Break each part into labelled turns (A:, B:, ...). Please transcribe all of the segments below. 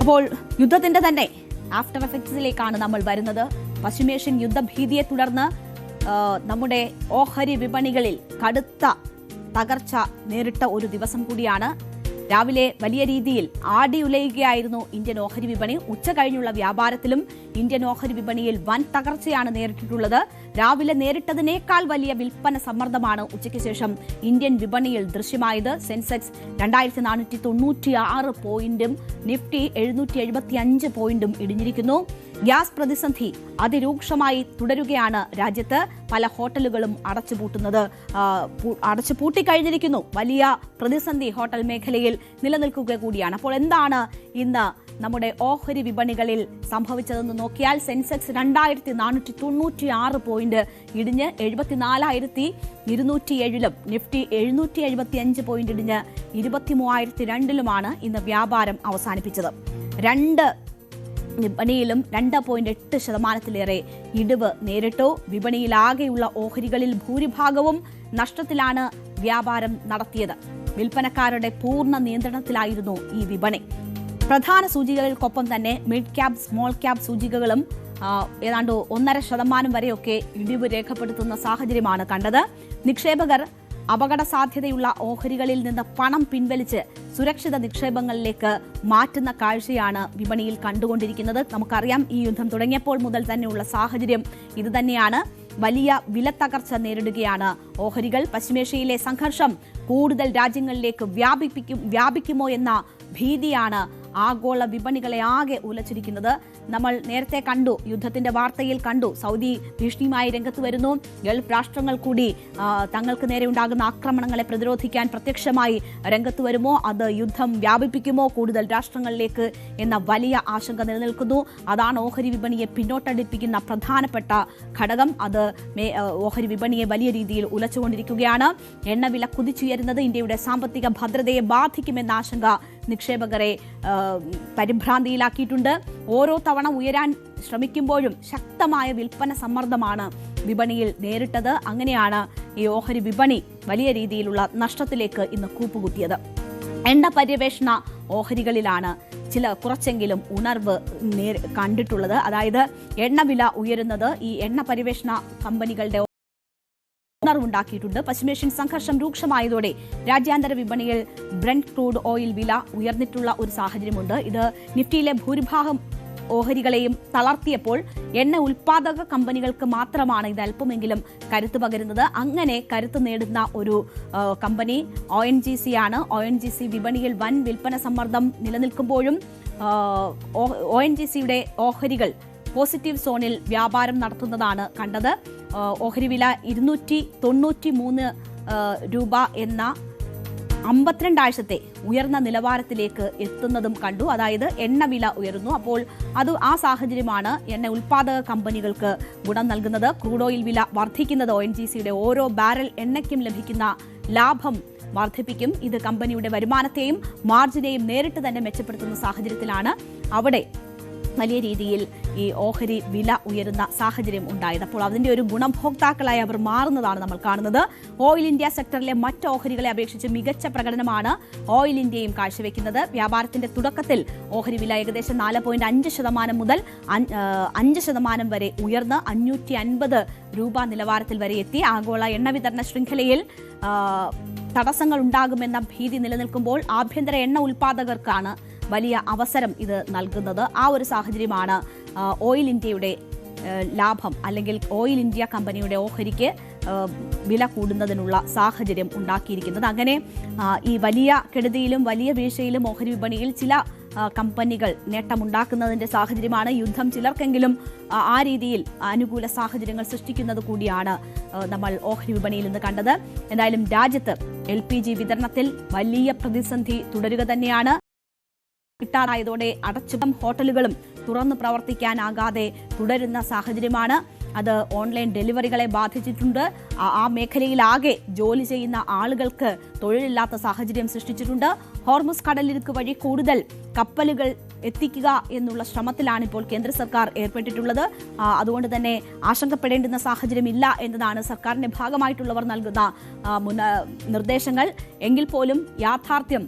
A: അപ്പോൾ യുദ്ധത്തിന്റെ തന്നെ ആഫ്റ്റർ എഫക്ട്സിലേക്കാണ് നമ്മൾ വരുന്നത്. പശ്ചിമേഷ്യൻ യുദ്ധഭീതിയെ തുടർന്ന് നമ്മുടെ ഓഹരി വിപണികളിൽ കടുത്ത തകർച്ച നേരിട്ട ഒരു ദിവസം കൂടിയാണ്. രാവിലെ വലിയ രീതിയിൽ ആടിയുലയുകയായിരുന്നു ഇന്ത്യൻ ഓഹരി വിപണി. ഉച്ച കഴിഞ്ഞുള്ള വ്യാപാരത്തിലും ഇന്ത്യൻ ഓഹരി വിപണിയിൽ വൻ തകർച്ചയാണ് നേരിട്ടിട്ടുള്ളത്. രാവിലെ നേരിട്ടതിനേക്കാൾ വലിയ വിൽപ്പന സമ്മർദ്ദമാണ് ഉച്ചയ്ക്ക് ശേഷം ഇന്ത്യൻ വിപണിയിൽ ദൃശ്യമായത്. സെൻസെക്സ് 2496 പോയിന്റും നിഫ്റ്റി 775 പോയിന്റും ഇടിഞ്ഞിരിക്കുന്നു. ഗ്യാസ് പ്രതിസന്ധി അതിരൂക്ഷമായി തുടരുകയാണ് രാജ്യത്ത്. പല ഹോട്ടലുകളും അടച്ചുപൂട്ടിക്കഴിഞ്ഞിരിക്കുന്നു. വലിയ പ്രതിസന്ധി ഹോട്ടൽ മേഖലയിൽ നിലനിൽക്കുക കൂടിയാണ്. അപ്പോൾ എന്താണ് ഇന്ന് നമ്മുടെ ഓഹരി വിപണികളിൽ സംഭവിച്ചതെന്ന് നോക്കിയാൽ സെൻസെക്സ് 2496 പോയിന്റ് ഇടിഞ്ഞ് 74,207ലും നിഫ്റ്റി 775 പോയിന്റ് ഇടിഞ്ഞ് 23,002ലുമാണ് ഇന്ന് വ്യാപാരം അവസാനിപ്പിച്ചത്. വിപണിയിലും 2.8% ഇടിവ് നേരിട്ടു. വിപണിയിലാകെയുള്ള ഓഹരികളിൽ ഭൂരിഭാഗവും നഷ്ടത്തിലാണ് വ്യാപാരം നടത്തിയത്. വിൽപ്പനക്കാരുടെ പൂർണ്ണ നിയന്ത്രണത്തിലായിരുന്നു ഈ വിപണി. പ്രധാന സൂചികകൾക്കൊപ്പം തന്നെ മിഡ് ക്യാപ് സ്മോൾ ക്യാപ് സൂചികകളും ഏതാണ്ട് 1.5% വരെയൊക്കെ ഇടിവ് രേഖപ്പെടുത്തുന്ന സാഹചര്യമാണ് കണ്ടത്. നിക്ഷേപകർ അപകട സാധ്യതയുള്ള ഓഹരികളിൽ നിന്ന് പണം പിൻവലിച്ച് സുരക്ഷിത നിക്ഷേപങ്ങളിലേക്ക് മാറ്റുന്ന കാഴ്ചയാണ് വിപണിയിൽ കണ്ടുകൊണ്ടിരിക്കുന്നത്. നമുക്കറിയാം, ഈ യുദ്ധം തുടങ്ങിയപ്പോൾ മുതൽ തന്നെയുള്ള സാഹചര്യം ഇതുതന്നെയാണ്. വലിയ വിലത്തകർച്ച നേരിടുകയാണ് ഓഹരികൾ. പശ്ചിമേഷ്യയിലെ സംഘർഷം കൂടുതൽ രാജ്യങ്ങളിലേക്ക് വ്യാപിക്കുമോ എന്ന ഭീതിയാണ് ആഗോള വിപണികളെ ആകെ ഉലച്ചിരിക്കുന്നത്. നമ്മൾ നേരത്തെ കണ്ടു, യുദ്ധത്തിന്റെ വാർത്തയിൽ കണ്ടു, സൗദി ഭീഷണിയുമായി രംഗത്ത് വരുന്നു. ഗൾഫ് രാഷ്ട്രങ്ങൾ കൂടി തങ്ങൾക്ക് നേരെ ഉണ്ടാകുന്ന ആക്രമണങ്ങളെ പ്രതിരോധിക്കാൻ പ്രത്യക്ഷമായി രംഗത്ത് വരുമോ, അത് യുദ്ധം വ്യാപിപ്പിക്കുമോ കൂടുതൽ രാഷ്ട്രങ്ങളിലേക്ക് എന്ന വലിയ ആശങ്ക നിലനിൽക്കുന്നു. അതാണ് ഓഹരി വിപണിയെ പിന്നോട്ടടിപ്പിക്കുന്ന പ്രധാനപ്പെട്ട ഘടകം. അത് ഓഹരി വിപണിയെ വലിയ രീതിയിൽ ഉലച്ചുകൊണ്ടിരിക്കുകയാണ്. എണ്ണവില കുതിച്ചുയരുന്നത് ഇന്ത്യയുടെ സാമ്പത്തിക ഭദ്രതയെ ബാധിക്കുമെന്ന ആശങ്ക നിക്ഷേപകരെ പരിഭ്രാന്തിയിലാക്കിയിട്ടുണ്ട്. ഓരോ തവണ ഉയരാൻ ശ്രമിക്കുമ്പോഴും ശക്തമായ വിൽപ്പന സമ്മർദ്ദമാണ് വിപണിയിൽ നേരിട്ടത്. അങ്ങനെയാണ് ഈ ഓഹരി വിപണി വലിയ രീതിയിലുള്ള നഷ്ടത്തിലേക്ക് ഇന്ന് കൂപ്പുകുത്തിയത്. എണ്ണ പര്യവേഷണ ഓഹരികളിലാണ് കുറച്ചെങ്കിലും ഉണർവ് കണ്ടിട്ടുള്ളത്. അതായത് എണ്ണവില ഉയരുന്നത് ഈ എണ്ണ പര്യവേഷണ കമ്പനികളുടെ ഉണർവുണ്ടാക്കിയിട്ടുണ്ട്. പശ്ചിമേഷ്യൻ സംഘർഷം രൂക്ഷമായതോടെ രാജ്യാന്തര വിപണിയിൽ ബ്രന്റ് ക്രൂഡ് ഓയിൽ വില ഉയർന്നിട്ടുള്ള ഒരു സാഹചര്യമുണ്ട്. ഇത് നിഫ്റ്റിയിലെ ഭൂരിഭാഗം ഓഹരികളെയും തളർത്തിയപ്പോൾ എണ്ണ ഉൽപാദക കമ്പനികൾക്ക് മാത്രമാണ് ഇത് അല്പമെങ്കിലും കരുത്ത് പകരുന്നത്. അങ്ങനെ കരുത്ത് നേടുന്ന ഒരു കമ്പനി ONGC ആണ്. ONGC വിപണിയിൽ വൻ വിൽപ്പന സമ്മർദ്ദം നിലനിൽക്കുമ്പോഴും ONGCയുടെ ഓഹരികൾ പോസിറ്റീവ് സോണിൽ വ്യാപാരം നടത്തുന്നതാണ് കണ്ടത്. ഓഹരി വില 293 രൂപ എന്ന 52 ആഴ്ചത്തെ ഉയർന്ന നിലവാരത്തിലേക്ക് എത്തുന്നതും കണ്ടു. അതായത് എണ്ണവില ഉയരുന്നു. അപ്പോൾ ആ സാഹചര്യമാണ് എണ്ണ ഉൽപാദക കമ്പനികൾക്ക് ഗുണം നൽകുന്നത്. ക്രൂഡ് ഓയിൽ വില വർദ്ധിക്കുന്നത് ONGCയുടെ ഓരോ ബാരൽ എണ്ണയ്ക്കും ലഭിക്കുന്ന ലാഭം വർദ്ധിപ്പിക്കും. ഇത് കമ്പനിയുടെ വരുമാനത്തെയും മാർജിനെയും നേരിട്ട് തന്നെ മെച്ചപ്പെടുത്തുന്ന സാഹചര്യത്തിലാണ് അവിടെ വലിയ രീതിയിൽ ഈ ഓഹരി വില ഉയരുന്ന സാഹചര്യം ഉണ്ടായത്. അപ്പോൾ അതിന്റെ ഒരു ഗുണഭോക്താക്കളായി അവർ മാറുന്നതാണ് നമ്മൾ കാണുന്നത്. ഓയിൽ ഇന്ത്യ സെക്ടറിലെ മറ്റ് ഓഹരികളെ അപേക്ഷിച്ച് മികച്ച പ്രകടനമാണ് ഓയിൽ ഇന്ത്യയും കാഴ്ചവെക്കുന്നത്. വ്യാപാരത്തിന്റെ തുടക്കത്തിൽ ഓഹരി വില ഏകദേശം 4.5% മുതൽ 5% വരെ ഉയർന്ന് 550 രൂപ നിലവാരത്തിൽ വരെ എത്തി. ആഗോള എണ്ണ വിതരണ ശൃംഖലയിൽ തടസ്സങ്ങൾ ഉണ്ടാകുമെന്ന ഭീതി നിലനിൽക്കുമ്പോൾ ആഭ്യന്തര എണ്ണ ഉൽപാദകർക്കാണ് വലിയ അവസരം ഇത് നൽകുന്നത്. ആ ഒരു സാഹചര്യമാണ് ഓയിൽ ഇന്ത്യയുടെ ലാഭം അല്ലെങ്കിൽ ഓയിൽ ഇന്ത്യ കമ്പനിയുടെ ഓഹരിക്ക് വില കൂടുന്നതിനുള്ള സാഹചര്യം ഉണ്ടാക്കിയിരിക്കുന്നത്. അങ്ങനെ ഈ വലിയ കെടുതിയിലും വലിയ വീഴ്ചയിലും ഓഹരി വിപണിയിൽ ചില കമ്പനികൾ നേട്ടമുണ്ടാക്കുന്നതിന്റെ സാഹചര്യമാണ്. യുദ്ധം ചിലർക്കെങ്കിലും ആ രീതിയിൽ അനുകൂല സാഹചര്യങ്ങൾ സൃഷ്ടിക്കുന്നത് കൂടിയാണ് നമ്മൾ ഓഹരി വിപണിയിൽ നിന്ന് കണ്ടത്. എന്തായാലും രാജ്യത്ത് LPG വിതരണത്തിൽ വലിയ പ്രതിസന്ധി തുടരുക തന്നെയാണ്. കിട്ടാതായതോടെ അടച്ചും ഹോട്ടലുകളും തുറന്നു പ്രവർത്തിക്കാനാകാതെ തുടരുന്ന സാഹചര്യമാണ്. അത് ഓൺലൈൻ ഡെലിവറികളെ ബാധിച്ചിട്ടുണ്ട്. ആ മേഖലയിലാകെ ജോലി ചെയ്യുന്ന ആളുകൾക്ക് തൊഴിലില്ലാത്ത സാഹചര്യം സൃഷ്ടിച്ചിട്ടുണ്ട്. ഹോർമുസ് കടലിടുക്ക് വഴി കൂടുതൽ കപ്പലുകൾ എത്തിക്കുക എന്നുള്ള ശ്രമത്തിലാണ് ഇപ്പോൾ കേന്ദ്ര സർക്കാർ ഏർപ്പെട്ടിട്ടുള്ളത്. അതുകൊണ്ട് തന്നെ ആശങ്കപ്പെടേണ്ടുന്ന സാഹചര്യമില്ല എന്നതാണ് സർക്കാരിന്റെ ഭാഗമായിട്ടുള്ളവർ നൽകുന്ന നിർദ്ദേശങ്ങൾ. എങ്കിൽ പോലും യാഥാർത്ഥ്യം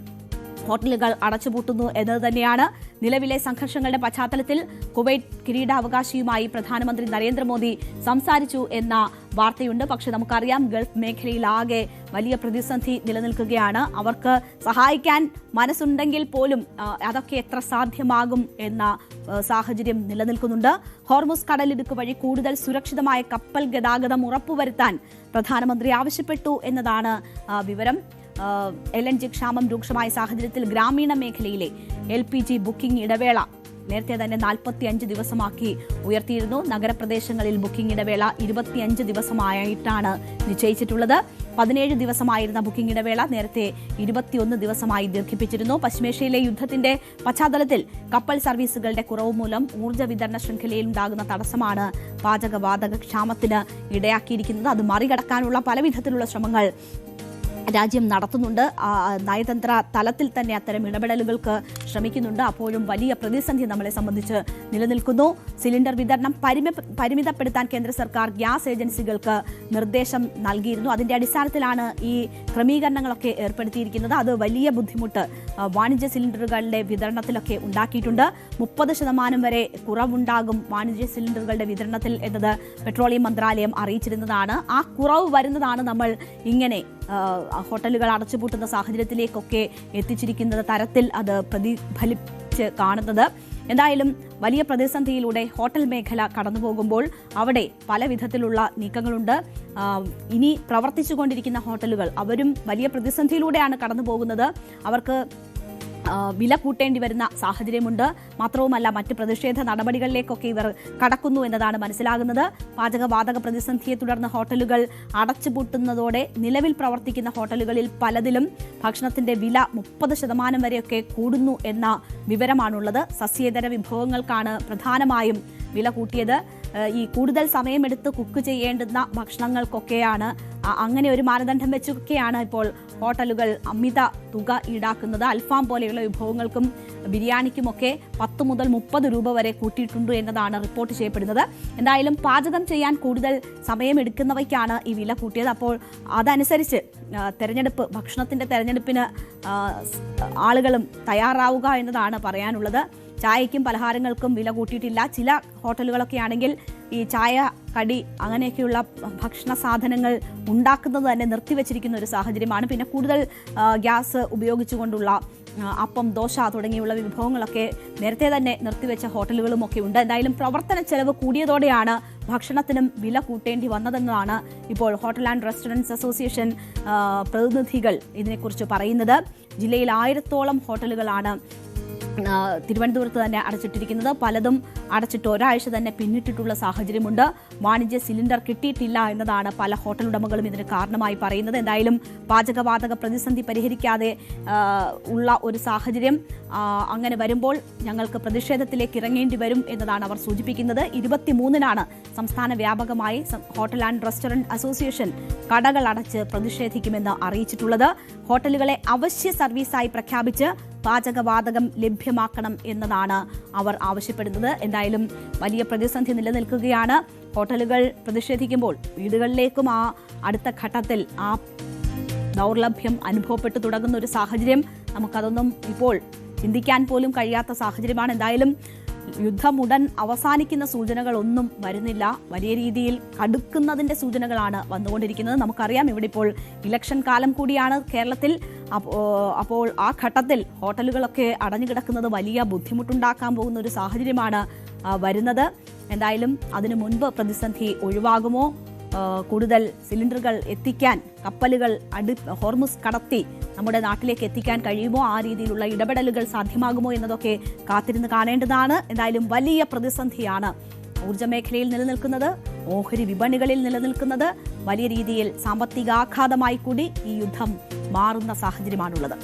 A: ഹോട്ടലുകൾ അടച്ചുപൂട്ടുന്നു എന്നത് തന്നെയാണ്. നിലവിലെ സംഘർഷങ്ങളുടെ പശ്ചാത്തലത്തിൽ കുവൈറ്റ് കിരീടാവകാശിയുമായി പ്രധാനമന്ത്രി നരേന്ദ്രമോദി സംസാരിച്ചു എന്ന വാർത്തയുണ്ട്. പക്ഷെ നമുക്കറിയാം ഗൾഫ് മേഖലയിൽ ആകെ വലിയ പ്രതിസന്ധി നിലനിൽക്കുകയാണ്. അവർക്ക് സഹായിക്കാൻ മനസ്സുണ്ടെങ്കിൽ പോലും അതൊക്കെ എത്ര സാധ്യമാകും എന്ന സാഹചര്യം നിലനിൽക്കുന്നുണ്ട്. ഹോർമുസ് കടലിടുക്ക് വഴി കൂടുതൽ സുരക്ഷിതമായ കപ്പൽ ഗതാഗതം ഉറപ്പുവരുത്താൻ പ്രധാനമന്ത്രി ആവശ്യപ്പെട്ടു എന്നതാണ് വിവരം. LNG ക്ഷാമം രൂക്ഷമായ സാഹചര്യത്തിൽ ഗ്രാമീണ മേഖലയിലെ LPG ബുക്കിംഗ് ഇടവേള നേരത്തെ തന്നെ 45 ദിവസമാക്കി ഉയർത്തിയിരുന്നു. നഗരപ്രദേശങ്ങളിൽ ബുക്കിംഗ് ഇടവേള 25 ദിവസമായിട്ടാണ് നിശ്ചയിച്ചിട്ടുള്ളത്. 17 ദിവസമായിരുന്ന ബുക്കിംഗ് ഇടവേള നേരത്തെ 21 ദിവസമായി ദീർഘിപ്പിച്ചിരുന്നു. പശ്ചിമേഷ്യയിലെ യുദ്ധത്തിന്റെ പശ്ചാത്തലത്തിൽ കപ്പൽ സർവീസുകളുടെ കുറവ് മൂലം ഊർജ്ജ വിതരണ ശൃംഖലയിൽ ഉണ്ടാകുന്ന തടസ്സമാണ് പാചകവാതക ക്ഷാമത്തിന് ഇടയാക്കിയിരിക്കുന്നത്. അത് മറികടക്കാനുള്ള പലവിധത്തിലുള്ള ശ്രമങ്ങൾ രാജ്യം നടത്തുന്നുണ്ട്. നയതന്ത്ര തലത്തിൽ തന്നെ അത്തരം ഇടപെടലുകൾക്ക് ശ്രമിക്കുന്നുണ്ട്. അപ്പോഴും വലിയ പ്രതിസന്ധി നമ്മളെ സംബന്ധിച്ച് നിലനിൽക്കുന്നു. സിലിണ്ടർ വിതരണം പരിമിതപ്പെടുത്താൻ കേന്ദ്ര സർക്കാർ ഗ്യാസ് ഏജൻസികൾക്ക് നിർദ്ദേശം നൽകിയിരുന്നു. അതിന്റെ അടിസ്ഥാനത്തിലാണ് ഈ ക്രമീകരണങ്ങളൊക്കെ ഏർപ്പെടുത്തിയിരിക്കുന്നത്. അത് വലിയ ബുദ്ധിമുട്ട് വാണിജ്യ സിലിണ്ടറുകളുടെ വിതരണത്തിലൊക്കെ ഉണ്ടാക്കിയിട്ടുണ്ട്. 30% വരെ കുറവുണ്ടാകും വാണിജ്യ സിലിണ്ടറുകളുടെ വിതരണത്തിൽ എന്നത് പെട്രോളിയം മന്ത്രാലയം അറിയിച്ചിരുന്നതാണ്. ആ കുറവ് വരുന്നതാണ് നമ്മൾ ഇങ്ങനെ ഹോട്ടലുകൾ അടച്ചുപൂട്ടുന്ന സാഹചര്യത്തിലേക്കൊക്കെ എത്തിച്ചിരിക്കുന്ന തരത്തിൽ അത് പ്രതിഫലിച്ച് കാണുന്നത്. എന്തായാലും വലിയ പ്രതിസന്ധിയിലൂടെ ഹോട്ടൽ മേഖല കടന്നുപോകുമ്പോൾ അവിടെ പല വിധത്തിലുള്ള നീക്കങ്ങളുണ്ട്. ഇനി പ്രവർത്തിച്ചുകൊണ്ടിരിക്കുന്ന ഹോട്ടലുകൾ അവരും വലിയ പ്രതിസന്ധിയിലൂടെയാണ് കടന്നു പോകുന്നത്. അവർക്ക് വില കൂട്ടേണ്ടി വരുന്ന സാഹചര്യമുണ്ട്. മാത്രവുമല്ല മറ്റ് പ്രതിഷേധ നടപടികളിലേക്കൊക്കെ ഇവർ കടക്കുന്നു എന്നതാണ് മനസ്സിലാകുന്നത്. പാചകവാതക പ്രതിസന്ധിയെ തുടർന്ന് ഹോട്ടലുകൾ അടച്ചുപൂട്ടുന്നതോടെ നിലവിൽ പ്രവർത്തിക്കുന്ന ഹോട്ടലുകളിൽ പലതിലും ഭക്ഷണത്തിന്റെ വില 30% വരെയൊക്കെ കൂടുന്നു എന്ന വിവരമാണുള്ളത്. സസ്യേതര വിഭവങ്ങൾക്കാണ് പ്രധാനമായും വില കൂട്ടിയത്. ഈ കൂടുതൽ സമയമെടുത്ത് കുക്ക് ചെയ്യേണ്ടുന്ന ഭക്ഷണങ്ങൾക്കൊക്കെയാണ് അങ്ങനെ ഒരു മാനദണ്ഡം വെച്ചൊക്കെയാണ് ഇപ്പോൾ ഹോട്ടലുകൾ അമിത തുക ഈടാക്കുന്നത്. അൽഫാം പോലെയുള്ള വിഭവങ്ങൾക്കും ബിരിയാണിക്കുമൊക്കെ 10 മുതൽ 30 രൂപ വരെ കൂട്ടിയിട്ടുണ്ട് എന്നതാണ് റിപ്പോർട്ട് ചെയ്യപ്പെടുന്നത്. എന്തായാലും പാചകം ചെയ്യാൻ കൂടുതൽ സമയമെടുക്കുന്നവയ്ക്കാണ് ഈ വില കൂട്ടിയത്. അപ്പോൾ അതനുസരിച്ച് ഭക്ഷണത്തിന്റെ തെരഞ്ഞെടുപ്പിന് ആളുകളും തയ്യാറാവുക എന്നതാണ് പറയാനുള്ളത്. ചായയ്ക്കും പലഹാരങ്ങൾക്കും വില കൂട്ടിയിട്ടില്ല. ചില ഹോട്ടലുകളൊക്കെ ആണെങ്കിൽ ഈ ചായ കടി അങ്ങനെയൊക്കെയുള്ള ഭക്ഷണ സാധനങ്ങൾ ഉണ്ടാക്കുന്നത് തന്നെ നിർത്തിവെച്ചിരിക്കുന്ന ഒരു സാഹചര്യമാണ്. പിന്നെ കൂടുതൽ ഗ്യാസ് ഉപയോഗിച്ചുകൊണ്ടുള്ള അപ്പം, ദോശ തുടങ്ങിയുള്ള വിഭവങ്ങളൊക്കെ നേരത്തെ തന്നെ നിർത്തിവെച്ച ഹോട്ടലുകളുമൊക്കെ ഉണ്ട്. എന്തായാലും പ്രവർത്തന ചെലവ് കൂടിയതോടെയാണ് ഭക്ഷണത്തിനും വില കൂട്ടേണ്ടി വന്നതെന്നാണ് ഇപ്പോൾ ഹോട്ടൽ ആൻഡ് റെസ്റ്റോറൻറ്റ്സ് അസോസിയേഷൻ പ്രതിനിധികൾ ഇതിനെക്കുറിച്ച് പറയുന്നത്. ജില്ലയിൽ 1000-ഓളം ഹോട്ടലുകളാണ് തിരുവനന്തപുരത്ത് തന്നെ അടച്ചിട്ടിരിക്കുന്നത്. പലതും അടച്ചിട്ട് ഒരാഴ്ച തന്നെ പിന്നിട്ടിട്ടുള്ള സാഹചര്യമുണ്ട്. വാണിജ്യ സിലിണ്ടർ കിട്ടിയിട്ടില്ല എന്നതാണ് പല ഹോട്ടൽ ഉടമകളും ഇതിന് കാരണമായി പറയുന്നത്. എന്തായാലും പാചകവാതക പ്രതിസന്ധി പരിഹരിക്കാതെ ഉള്ള ഒരു സാഹചര്യം അങ്ങനെ വരുമ്പോൾ ഞങ്ങൾക്ക് പ്രതിഷേധത്തിലേക്ക് ഇറങ്ങേണ്ടി വരും എന്നതാണ് അവർ സൂചിപ്പിക്കുന്നത്. 23-നാണ് സംസ്ഥാന വ്യാപകമായി ഹോട്ടൽ ആൻഡ് റെസ്റ്റോറന്റ് അസോസിയേഷൻ കടകൾ അടച്ച് പ്രതിഷേധിക്കുമെന്ന് അറിയിച്ചിട്ടുള്ളത്. ഹോട്ടലുകളെ അവശ്യ സർവീസായി പ്രഖ്യാപിച്ച് പാചകവാതകം ലഭ്യമാക്കണം എന്നതാണ് അവർ ആവശ്യപ്പെടുന്നത്. എന്തായാലും വലിയ പ്രതിസന്ധി നിലനിൽക്കുകയാണ്. ഹോട്ടലുകൾ പ്രതിഷേധിക്കുമ്പോൾ വീടുകളിലേക്കും അടുത്ത ഘട്ടത്തിൽ ദൗർലഭ്യം അനുഭവപ്പെട്ടു തുടങ്ങുന്ന ഒരു സാഹചര്യം നമുക്കതൊന്നും ഇപ്പോൾ ചിന്തിക്കാൻ പോലും കഴിയാത്ത സാഹചര്യമാണ്. എന്തായാലും യുദ്ധം ഉടൻ അവസാനിക്കുന്ന സൂചനകളൊന്നും വരുന്നില്ല. വലിയ രീതിയിൽ കടുക്കുന്നതിന്റെ സൂചനകളാണ് വന്നുകൊണ്ടിരിക്കുന്നത്. നമുക്കറിയാം ഇവിടെ ഇപ്പോൾ ഇലക്ഷൻ കാലം കൂടിയാണ് കേരളത്തിൽ. അപ്പോൾ ആ ഘട്ടത്തിൽ ഹോട്ടലുകളൊക്കെ അടഞ്ഞുകിടക്കുന്നത് വലിയ ബുദ്ധിമുട്ടുണ്ടാക്കാൻ പോകുന്ന ഒരു സാഹചര്യമാണ് വരുന്നത്. എന്തായാലും അതിനു മുൻപ് പ്രതിസന്ധി ഒഴിവാകുമോ? കൂടുതൽ സിലിണ്ടറുകൾ എത്തിക്കാൻ കപ്പലുകൾ ഹോർമുസ് കടത്തി നമ്മുടെ നാട്ടിലേക്ക് എത്തിക്കാൻ കഴിയുമോ? ആ രീതിയിലുള്ള ഇടപെടലുകൾ സാധ്യമാകുമോ എന്നതൊക്കെ കാത്തിരുന്ന് കാണേണ്ടതാണ്. എന്തായാലും വലിയ പ്രതിസന്ധിയാണ് ഊർജ്ജ മേഖലയിൽ നിലനിൽക്കുന്നത്, ഓഹരി വിപണികളിൽ നിലനിൽക്കുന്നത്. വലിയ രീതിയിൽ സാമ്പത്തികാഘാതമായി കൂടി ഈ യുദ്ധം മാറുന്ന സാഹചര്യമാണുള്ളത്.